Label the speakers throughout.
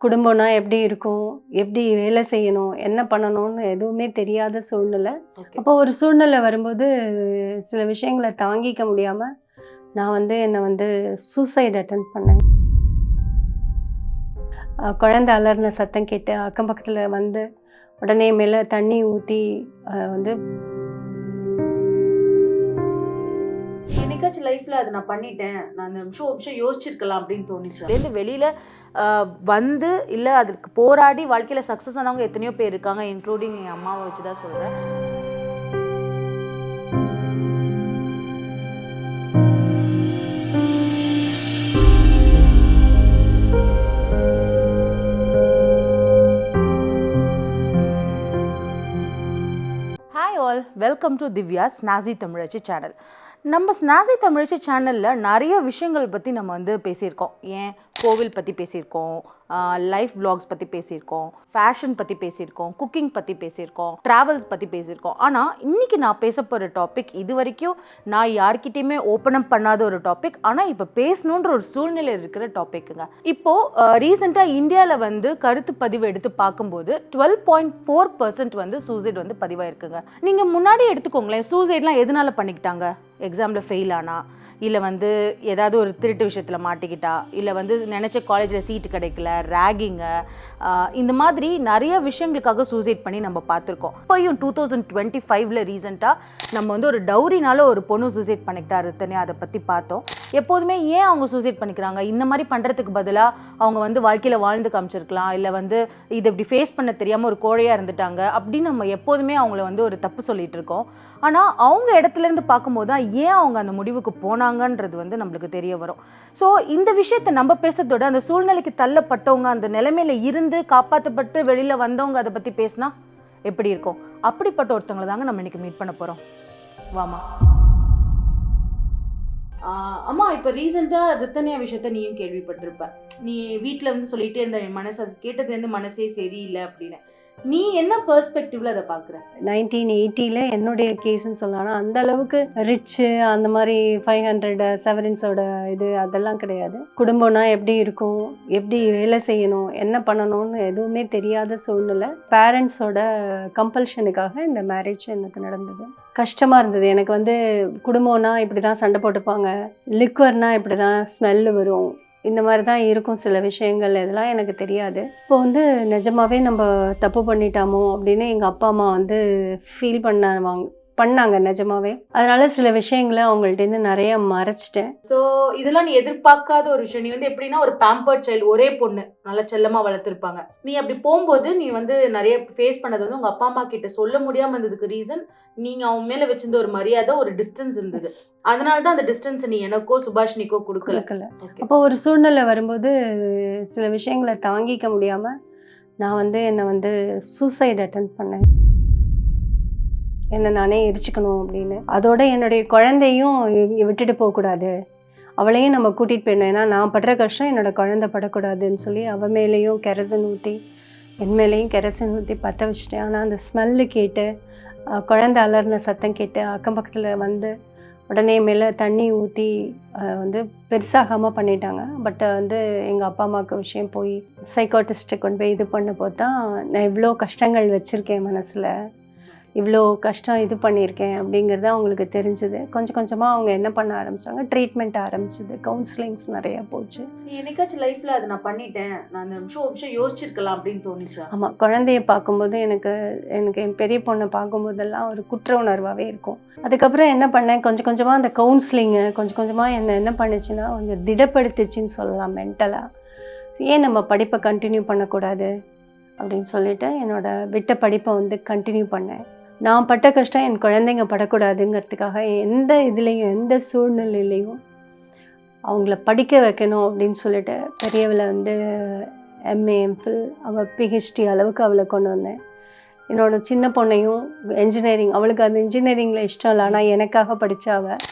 Speaker 1: குடும்பம்னா எப்படி இருக்கும்? எப்படி வேலை செய்யணும்? என்ன பண்ணணும்னு எதுவுமே தெரியாத சூழ்நிலை.
Speaker 2: ஓகே.
Speaker 1: அப்போ ஒரு சூழ்நிலை வரும்போது, சில விஷயங்கள தாங்கிக்க முடியாம, நான் என்ன சூசைட் அட்டெம்ப்ட் பண்ணேன். குழந்தை அலறின சத்தம் கேட்டு அக்கம் பக்கத்துல வந்து, உடனே மேல தண்ணி ஊத்தி வந்து
Speaker 2: என்னைக்காச்சும் லைஃப்ல அதை நான் பண்ணிட்டேன், நான் அந்த நிமிஷம் ஒரு நிமிஷம் யோசிச்சிருக்கலாம் அப்படின்னு தோணுச்சு. அதுலேருந்து வெளியில வந்து இல்லை அதுக்கு போராடி வாழ்க்கையில சக்ஸஸ் ஆனவங்க எத்தனையோ பேர் இருக்காங்க, இன்க்ளூடிங் என் அம்மாவை வச்சு தான் சொல்றேன். Hi all, welcome to Divya snazzy Tamizhachi channel. நம்ம ஸ்நாசி தமிழச்சி சேனலில் நிறைய விஷயங்கள் பற்றி நம்ம பேசியிருக்கோம். ஏன் கோவில் பற்றி பேசியிருக்கோம், லைஃப் vlogs பற்றி பேசியிருக்கோம், ஃபேஷன் பற்றி பேசியிருக்கோம், குக்கிங் பற்றி பேசியிருக்கோம், ட்ராவல்ஸ் பற்றி பேசியிருக்கோம். ஆனால் இன்றைக்கி நான் பேச போகிற டாபிக் இது வரைக்கும் நான் யார்கிட்டையுமே ஓப்பன் அப் பண்ணாத ஒரு டாபிக். ஆனால் இப்போ பேசணுன்ற ஒரு சூழ்நிலை இருக்கிற டாபிக்குங்க. இப்போது ரீசெண்டாக இந்தியாவில் கருத்து பதிவு எடுத்து பார்க்கும்போது 12.4% சூசைட் பதிவாயிருக்குங்க. நீங்கள் முன்னாடி எடுத்துக்கோங்களேன், சூசைட்லாம் எதனால பண்ணிக்கிட்டாங்க? எக்ஸாமில் ஃபெயில் ஆனா, இல்லை ஏதாவது ஒரு திருட்டு விஷயத்தில் மாட்டிக்கிட்டா, இல்லை நினச்ச காலேஜில் சீட்டு கிடைக்கல, ரேகிங்கு, இந்த மாதிரி நிறைய விஷயங்களுக்காக சூசைட் பண்ணி நம்ம பார்த்துருக்கோம். இப்போயும் 2025 ரீசெண்டாக நம்ம ஒரு டவுரினால ஒரு பொண்ணு சூசைட் பண்ணிக்கிட்டாரு தானே, அதை பற்றி பார்த்தோம். எப்போதுமே ஏன் அவங்க சூசைட் பண்ணிக்கிறாங்க? இந்த மாதிரி பண்ணுறதுக்கு பதிலாக அவங்க வாழ்க்கையில் வாழ்ந்து காமிச்சிருக்கலாம், இல்லை இதை இப்படி ஃபேஸ் பண்ண தெரியாமல் ஒரு கோழையாக இருந்துட்டாங்க அப்படின்னு நம்ம எப்போதுமே அவங்கள ஒரு தப்பு சொல்லிட்டு இருக்கோம். ஆனால் அவங்க இடத்துலேருந்து பார்க்கும்போது தான் ஏன் அவங்க அந்த முடிவுக்கு போனாங்கன்றது நம்மளுக்கு தெரிய வரும். ஸோ இந்த விஷயத்தை நம்ம பேசுறதோட அந்த சூழ்நிலைக்கு தள்ளப்பட்டவங்க, அந்த நிலைமையில இருந்து காப்பாற்றப்பட்டு வெளியில் வந்தவங்க அதை பற்றி பேசினா எப்படி இருக்கும்? அப்படிப்பட்ட ஒருத்தவங்களை தாங்க நம்ம இன்னைக்கு மீட் பண்ண போகிறோம். வாமா. அம்மா, இப்போ ரீசெண்டாக ரித்தனியா விஷயத்த நீயும் கேள்விப்பட்டிருப்ப. நீ வீட்டில் சொல்லிகிட்டே இருந்த, என் மனசு அது கேட்டதுலேருந்து மனசே சரியில்லை அப்படின்னு. நீ என்ன பெர்ஸ்பெக்டிவ்ல அதை பார்க்குற?
Speaker 1: 1980 என்னுடைய கேஸ்ன்னு சொல்லலாம். அந்த அளவுக்கு ரிச்சு அந்த மாதிரி 500 செவரன்ஸோட இது அதெல்லாம் கிடையாது. குடும்பம்னா எப்படி இருக்கும்? எப்படி வேலை செய்யணும்? என்ன பண்ணணும்னு எதுவுமே தெரியாத சூழ்நிலை. பேரண்ட்ஸோட கம்பல்ஷனுக்காக இந்த மேரேஜ் எனக்கு நடந்தது. கஷ்டமாக இருந்தது. எனக்கு குடும்பம்னா இப்படி தான் சண்டை போட்டுப்பாங்க, லிக்வர்னா இப்படி தான் ஸ்மெல்லு வரும், இந்த மாதிரி தான் இருக்கும் சில விஷயங்கள். இதெல்லாம் எனக்கு தெரியாது. இப்போ நிஜமாவே நம்ம தப்பு பண்ணிட்டாமோ அப்படின்னு எங்கள் அப்பா அம்மா ஃபீல் பண்ணாங்க நிஜமாவே. அதனால சில விஷயங்களை அவங்கள்ட்டேருந்து நிறைய மறைச்சிட்டேன்.
Speaker 2: ஸோ இதெல்லாம் நீ எதிர்பார்க்காத ஒரு விஷயம். நீ எப்படின்னா ஒரு பேம்பர்ட் சைல்டு, ஒரே பொண்ணு, நல்லா செல்லமா வளர்த்துருப்பாங்க. நீ அப்படி போகும்போது நீ நிறைய ஃபேஸ் பண்ணது உங்க அப்பா அம்மா கிட்ட சொல்ல முடியாம இருந்ததுக்கு ரீசன் நீங்க அவங்க மேல வச்சிருந்த ஒரு மரியாதை, ஒரு டிஸ்டன்ஸ் இருந்தது. அதனால தான் அந்த டிஸ்டன்ஸ் நீ எனக்கோ சுபாஷினிக்கோ கொடுக்கல.
Speaker 1: அப்போ ஒரு சூழ்நிலை வரும்போது சில விஷயங்களை தாங்கிக்க முடியாம நான் என்ன சூசைட் அட்டெம்ப்ட் பண்ணேன். என்னை நானே எரிச்சுக்கணும் அப்படின்னு. அதோட என்னுடைய குழந்தையும் விட்டுட்டு போகக்கூடாது, அவளையும் நம்ம கூட்டிகிட்டு போயிடணும். ஏன்னா நான் படுற கஷ்டம் என்னோட குழந்தை படக்கூடாதுன்னு சொல்லி அவ மேலேயும் கெரசின் ஊற்றி, என் மேலேயும் கெரசின் ஊற்றி பற்ற வச்சுட்டேன். ஆனால் அந்த ஸ்மெல்லு கேட்டு, குழந்தை அலறின சத்தம் கேட்டு அக்கம் பக்கத்தில் வந்து உடனே மேலே தண்ணி ஊற்றி பெருசாகாமல் பண்ணிட்டாங்க. பட் எங்கள் அப்பா அம்மாவுக்கு விஷயம் போய் சைக்காட்டிஸ்ட்டை கொண்டு போய் இது பண்ண போது தான் நான் இவ்வளோ கஷ்டங்கள் வச்சுருக்கேன் மனசில், இவ்வளோ கஷ்டம் இது பண்ணியிருக்கேன் அப்படிங்கிறது அவங்களுக்கு தெரிஞ்சுது. கொஞ்சம் கொஞ்சமாக அவங்க என்ன பண்ண ஆரம்பித்தாங்க, ட்ரீட்மெண்ட் ஆரம்பிச்சிது, கவுன்சிலிங்ஸ் நிறையா போச்சு.
Speaker 2: என்னைக்காச்சும் லைஃப்பில் அதை நான் பண்ணிட்டேன், நான் அந்த நிமிஷம் யோசிச்சிருக்கலாம் அப்படின்னு தோணுச்சா?
Speaker 1: ஆமாம், குழந்தைய பார்க்கும்போது எனக்கு என் பெரிய பொண்ணை பார்க்கும்போதெல்லாம் ஒரு குற்ற உணர்வாகவே இருக்கும். அதுக்கப்புறம் என்ன பண்ணேன், கொஞ்சம் கொஞ்சமாக அந்த கவுன்சிலிங்கு கொஞ்சம் கொஞ்சமாக என்ன பண்ணுச்சுன்னா கொஞ்சம் திடப்படுத்துச்சுன்னு சொல்லலாம் மென்டலாக. ஏன் நம்ம படிப்பை கண்டினியூ பண்ணக்கூடாது அப்படின்னு சொல்லிட்டு என்னோட விட்ட படிப்பை கண்டினியூ பண்ணேன். நான் பட்ட கஷ்டம் என் குழந்தைங்க படக்கூடாதுங்கிறதுக்காக எந்த இதுலேயும் எந்த சூழ்நிலையிலையும் அவங்கள படிக்க வைக்கணும் அப்படின்னு சொல்லிட்டு பெரியவளை எம்ஏ எம்ஃபில் அவள் பிஹெச்டி அளவுக்கு அவளை கொண்டு வந்தேன். என்னோட சின்ன பொண்ணையும் இன்ஜினியரிங், அவளுக்கு அந்த இன்ஜினியரிங்கில் இஷ்டம் இல்லை, ஆனால் எனக்காக படித்தா அவள்.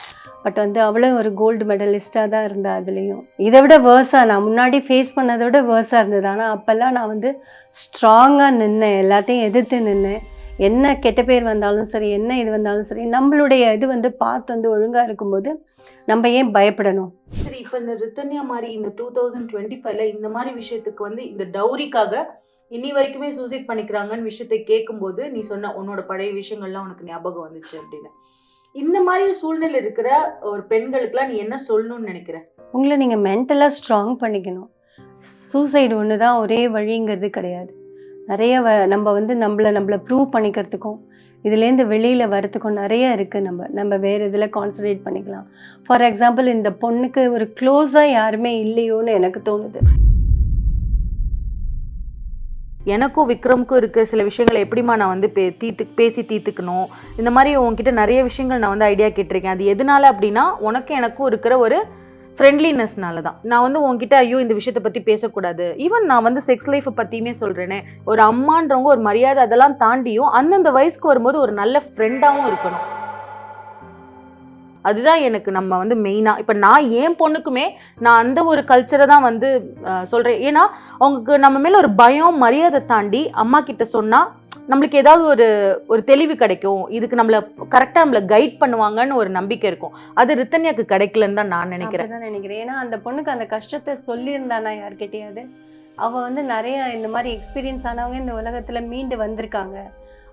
Speaker 1: பட் அவளும் ஒரு கோல்டு மெடலிஸ்டாக தான் இருந்தா. அதுலேயும் இதை விட வேர்ஸாக, நான் முன்னாடி ஃபேஸ் பண்ணதை விட வேர்ஸாக இருந்தது. ஆனால் அப்போல்லாம் நான் ஸ்ட்ராங்காக நின்னேன், எல்லாத்தையும் எதிர்த்து நின்னேன். என்ன கெட்ட பேர் வந்தாலும் சரி, என்ன இது வந்தாலும் சரி, நம்மளுடைய இது வந்து பார்த்து வந்து ஒழுங்காக இருக்கும்போது நம்ம ஏன் பயப்படணும்?
Speaker 2: சரி, இப்போ இந்த ரித்தன்யா மாதிரி இந்த 2025ல இந்த மாதிரி விஷயத்துக்கு வந்து இந்த டௌரிக்காக இன்னி வரைக்குமே சூசைட் பண்ணிக்கிறாங்கன்னு விஷயத்தை கேட்கும்போது நீ சொன்ன உன்னோட பழைய விஷயங்கள்லாம் உனக்கு ஞாபகம் வந்துச்சு அப்படின்னு. இந்த மாதிரி சூழ்நிலை இருக்கிற ஒரு பெண்களுக்குலாம் நீ என்ன சொல்லணும்னு நினைக்கிற?
Speaker 1: உங்களை நீங்கள் மென்டலாக ஸ்ட்ராங் பண்ணிக்கணும். சூசைடு ஒன்று தான் ஒரே வழிங்கிறது கிடையாது. நிறைய நம்ம வந்து நம்மளை ப்ரூவ் பண்ணிக்கிறதுக்கும் இதுலேருந்து வெளியில் வரத்துக்கும் நிறைய இருக்குது. நம்ம வேறு இதில் கான்சன்ட்ரேட் பண்ணிக்கலாம். ஃபார் எக்ஸாம்பிள், இந்த பொண்ணுக்கு ஒரு க்ளோஸாக யாருமே இல்லையோன்னு எனக்கு தோணுது.
Speaker 2: எனக்கும் விக்ரமுக்கும் இருக்கிற சில விஷயங்களை எப்படிமா நான் வந்து பேசி தீர்த்துக்கணும், இந்த மாதிரி உங்ககிட்ட நிறைய விஷயங்கள் நான் வந்து ஐடியா கேட்டிருக்கேன். அது எதனால அப்படின்னா உனக்கும் எனக்கும் இருக்கிற ஒரு ஃப்ரெண்ட்லினஸ்னால தான். நான் வந்து உங்ககிட்ட ஐயோ இந்த விஷயத்தை பற்றி பேசக்கூடாது, ஈவன் நான் வந்து செக்ஸ் லைஃப்பை பற்றியுமே சொல்கிறேனே, ஒரு அம்மான்றவங்க ஒரு மரியாதை அதெல்லாம் தாண்டியும் அந்தந்த வயசுக்கு வரும்போது ஒரு நல்ல ஃப்ரெண்டாகவும் இருக்கணும். அதுதான் எனக்கு நம்ம வந்து மெயினாக இப்போ நான் என் பொண்ணுக்குமே நான் அந்த ஒரு கல்ச்சரை தான் வந்து சொல்கிறேன். ஏன்னா அவங்களுக்கு நம்ம மேலே ஒரு பயம் மரியாதை தாண்டி அம்மா கிட்ட சொன்னால் நம்மளுக்கு ஏதாவது ஒரு தெளிவு கிடைக்கும், இதுக்கு நம்மளை கரெக்டாக நம்மளை கைட் பண்ணுவாங்கன்னு ஒரு நம்பிக்கை இருக்கும். அது ரித்தன்யாக்கு கிடைக்கலன்னு தான் நான் நினைக்கிறேன்.
Speaker 1: ஏன்னா அந்த பொண்ணுக்கு அந்த கஷ்டத்தை சொல்லியிருந்தானா யார்கிட்டயாவது? அவள் வந்து நிறைய இந்த மாதிரி எக்ஸ்பீரியன்ஸ் ஆனவங்க இந்த உலகத்தில் மீண்டு வந்திருக்காங்க,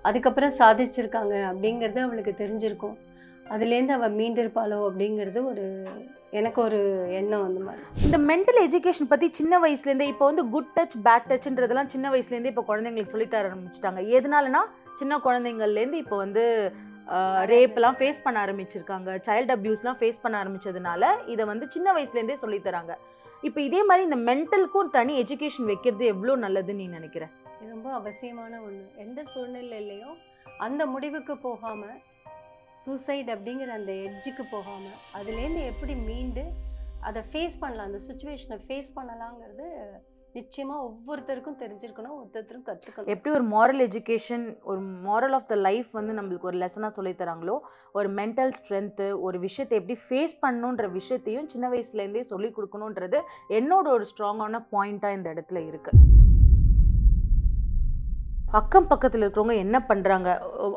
Speaker 1: அதுக்கப்புறம் சாதிச்சிருக்காங்க அப்படிங்கிறது அவளுக்கு தெரிஞ்சிருக்கும். அதுலேருந்து அவள் மீண்டிருப்பாளோ அப்படிங்கிறது எனக்கு ஒரு எண்ணம். அந்த மாதிரி
Speaker 2: இந்த மென்டல் எஜுகேஷன் பற்றி சின்ன வயசுலேருந்தே இப்போ வந்து குட் டச் பேட் டச்ன்றதெல்லாம் சின்ன வயசுலேருந்தே இப்போ குழந்தைங்களுக்கு சொல்லித்தர ஆரம்பிச்சிட்டாங்க. எதனாலனா சின்ன குழந்தைங்கள்லேருந்து இப்போ வந்து ரேப்லாம் ஃபேஸ் பண்ண ஆரம்பிச்சிருக்காங்க, சைல்டு அப்யூஸ்லாம் ஃபேஸ் பண்ண ஆரம்பிச்சதுனால இதை வந்து சின்ன வயசுலேருந்தே சொல்லித்தராங்க. இப்போ இதே மாதிரி இந்த மென்டலுக்கும் தனி எஜுகேஷன் வைக்கிறது எவ்வளோ நல்லதுன்னு நீ நினைக்கிற?
Speaker 1: இது ரொம்ப அவசியமான ஒன்று. எந்த சூழ்நிலையிலையும் அந்த முடிவுக்கு போகாமல், சூசைட் அப்படிங்கிற அந்த எட்ஜுக்கு போகாமல் அதுலேருந்து எப்படி மீண்டு அதை ஃபேஸ் பண்ணலாம், அந்த சுச்சுவேஷனை ஃபேஸ் பண்ணலாங்கிறது நிச்சயமாக ஒவ்வொருத்தருக்கும் தெரிஞ்சிருக்கணும், ஒருத்தரும் கற்றுக்கணும்.
Speaker 2: எப்படி ஒரு மாரல் எஜுகேஷன், ஒரு மாரல் ஆஃப் த லைஃப் வந்து நம்மளுக்கு ஒரு லெசனாக சொல்லித்தராங்களோ, ஒரு மென்டல் ஸ்ட்ரென்த்து, ஒரு விஷயத்தை எப்படி ஃபேஸ் பண்ணணுன்ற விஷயத்தையும் சின்ன வயசுலேருந்தே சொல்லிக் கொடுக்கணுன்றது என்னோட ஒரு ஸ்ட்ராங்கான பாயிண்ட்டாக இந்த இடத்துல இருக்குது. அக்கம் பக்கத்தில் இருக்கிறவங்க என்ன பண்ணுறாங்க,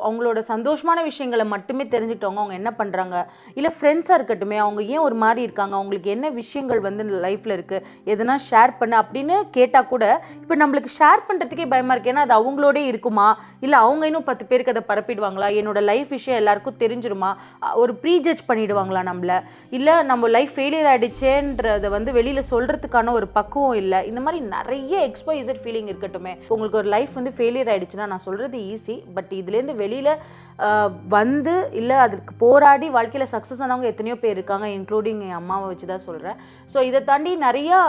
Speaker 2: அவங்களோட சந்தோஷமான விஷயங்களை மட்டுமே தெரிஞ்சுக்கிட்டவங்க அவங்க என்ன பண்ணுறாங்க, இல்லை ஃப்ரெண்ட்ஸாக இருக்கட்டுமே அவங்க ஏன் ஒரு மாதிரி இருக்காங்க, அவங்களுக்கு என்ன விஷயங்கள் வந்து லைஃப்பில் இருக்குது, எதனா ஷேர் பண்ண அப்படின்னு கேட்டால் கூட இப்போ நம்மளுக்கு ஷேர் பண்ணுறதுக்கே பயமாக இருக்குது. ஏன்னா அது அவங்களோடே இருக்குமா, இல்லை அவங்க இன்னும் 10 பேருக்கு அதை பரப்பிடுவாங்களா, என்னோட லைஃப் விஷயம் எல்லாருக்கும் தெரிஞ்சிருமா, ஒரு ப்ரீஜட்ஜ் பண்ணிவிடுவாங்களா நம்மளை, இல்லை நம்ம லைஃப் ஃபெயிலியர் ஆகிடுச்சேன்றதை வந்து வெளியில் சொல்கிறதுக்கான ஒரு பக்குவம் இல்லை. இந்த மாதிரி நிறைய எக்ஸ்பைசட் ஃபீலிங் இருக்கட்டுமே. உங்களுக்கு ஒரு லைஃப் வந்து ஃபெயிலியர் ஆயிடுச்சுன்னா நான் சொல்கிறது ஈஸி, பட் இதுலேருந்து வெளியில் வந்து இல்லை அதுக்கு போராடி வாழ்க்கையில் சக்ஸஸ் ஆனவங்க எத்தனையோ பேர் இருக்காங்க, இன்க்ளூடிங் என் அம்மாவை வச்சு தான் சொல்கிறேன். ஸோ இதை தாண்டி நிறையா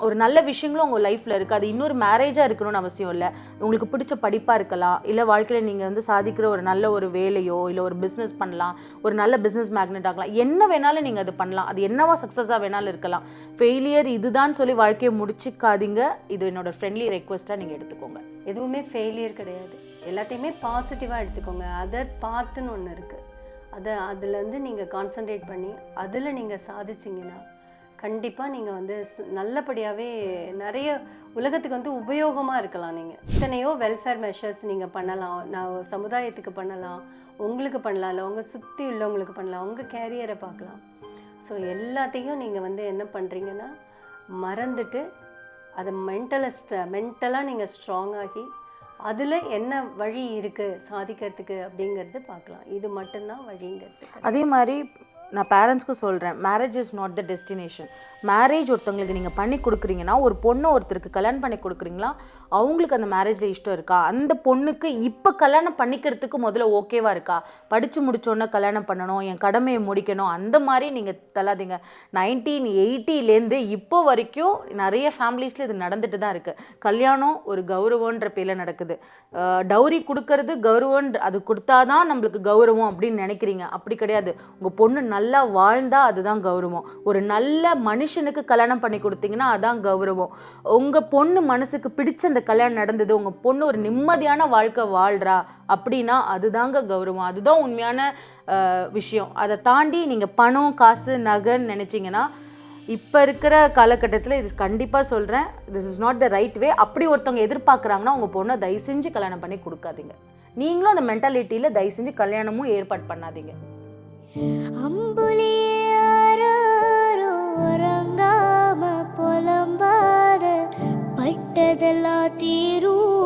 Speaker 2: ஒரு நல்ல விஷயங்களும் உங்கள் லைஃப்பில் இருக்குது. அது இன்னொரு மேரேஜாக இருக்கணும்னு அவசியம் இல்லை, உங்களுக்கு பிடிச்ச படிப்பாக இருக்கலாம், இல்லை வாழ்க்கையில் நீங்கள் வந்து சாதிக்கிற ஒரு நல்ல ஒரு வேலையோ, இல்லை ஒரு பிஸ்னஸ் பண்ணலாம், ஒரு நல்ல பிஸ்னஸ் மேக்னெட் ஆகலாம், என்ன வேணாலும் நீங்கள் அது பண்ணலாம், அது என்னவா சக்ஸஸாக வேணாலும் இருக்கலாம். ஃபெயிலியர் இதுதான் சொல்லி வாழ்க்கையை முடிச்சிக்காதீங்க. இது என்னோட ஃப்ரெண்ட்லி ரெக்வெஸ்ட்டாக நீங்கள் எடுத்துக்கோங்க.
Speaker 1: எதுவுமே ஃபெயிலியர் கிடையாது, எல்லாத்தையுமே பாசிட்டிவாக எடுத்துக்கோங்க. அதர் பாத்துன்னு ஒன்று இருக்குது, அதில் வந்து நீங்கள் கான்சன்ட்ரேட் பண்ணி அதில் நீங்கள் சாதிச்சிங்கன்னா கண்டிப்பாக நீங்கள் வந்து நல்லபடியாகவே நிறைய உலகத்துக்கு வந்து உபயோகமாக இருக்கலாம். நீங்கள் இத்தனையோ வெல்ஃபேர் மெஷர்ஸ் நீங்கள் பண்ணலாம், நான் சமுதாயத்துக்கு பண்ணலாம், உங்களுக்கு பண்ணலாம், இல்லை உங்கள் சுற்றி உள்ளவங்களுக்கு பண்ணலாம், உங்கள் கேரியரை பார்க்கலாம். ஸோ எல்லாத்தையும் நீங்கள் வந்து என்ன பண்ணுறீங்கன்னா மறந்துட்டு அதை மென்டலாக நீங்கள் ஸ்ட்ராங் ஆகி அதில் என்ன வழி இருக்குது சாதிக்கிறதுக்கு அப்படிங்கிறது பார்க்கலாம். இது மட்டும்தான் வழிங்கிறது.
Speaker 2: அதே மாதிரி நான் பேரண்ட்ஸ்க்கு சொல்கிறேன், marriage is not the destination. Marriage ஒருத்தவங்களுக்கு நீங்கள் பண்ணி கொடுக்குறீங்கன்னா, ஒரு பொண்ணை ஒருத்தருக்கு கல்யாணம் பண்ணி கொடுக்குறீங்களா, அவங்களுக்கு அந்த மேரேஜில் இஷ்டம் இருக்கா, அந்த பொண்ணுக்கு இப்போ கல்யாணம் பண்ணிக்கிறதுக்கு முதல்ல ஓகேவா இருக்கா, படித்து முடிச்சோன்னே கல்யாணம் பண்ணணும், என் கடமையை முடிக்கணும், அந்த மாதிரி நீங்கள் தள்ளாதீங்க. 1980லேருந்து இப்போ வரைக்கும் நிறைய ஃபேமிலிஸில் இது நடந்துட்டு தான் இருக்குது. கல்யாணம் ஒரு கௌரவன்ற பேரில் நடக்குது. டௌரி கொடுக்கறது கௌரவம், அது கொடுத்தாதான் நம்மளுக்கு கௌரவம் அப்படின்னு நினைக்கிறீங்க. அப்படி கிடையாது. உங்கள் பொண்ணு நல்லா வாழ்ந்தால் அதுதான் கௌரவம். ஒரு நல்ல மனுஷனுக்கு கல்யாணம் பண்ணி கொடுத்தீங்கன்னா அதான் கௌரவம். உங்கள் பொண்ணு மனசுக்கு பிடிச்ச அந்த கல்யாணம் நடந்தது, உங்கள் பொண்ணு ஒரு நிம்மதியான வாழ்க்கை வாழ்கிறா அப்படின்னா அதுதாங்க கௌரவம், அதுதான் உண்மையான விஷயம். அதை தாண்டி நீங்கள் பணம் காசு நகைன்னு நினச்சிங்கன்னா இப்போ இருக்கிற காலகட்டத்தில் இது கண்டிப்பாக சொல்கிறேன், this is not the right way. அப்படி ஒருத்தவங்க எதிர்பார்க்குறாங்கன்னா உங்கள் பொண்ணை தயவு செஞ்சு கல்யாணம் பண்ணி கொடுக்காதீங்க. நீங்களும் அந்த மென்டாலிட்டியில் தயவு செஞ்சு கல்யாணமும் ஏற்பாடு பண்ணாதீங்க.
Speaker 3: அம்புலியாரோ உறங்காம புலம்பாத பட்டதெல்லாம் தீரும்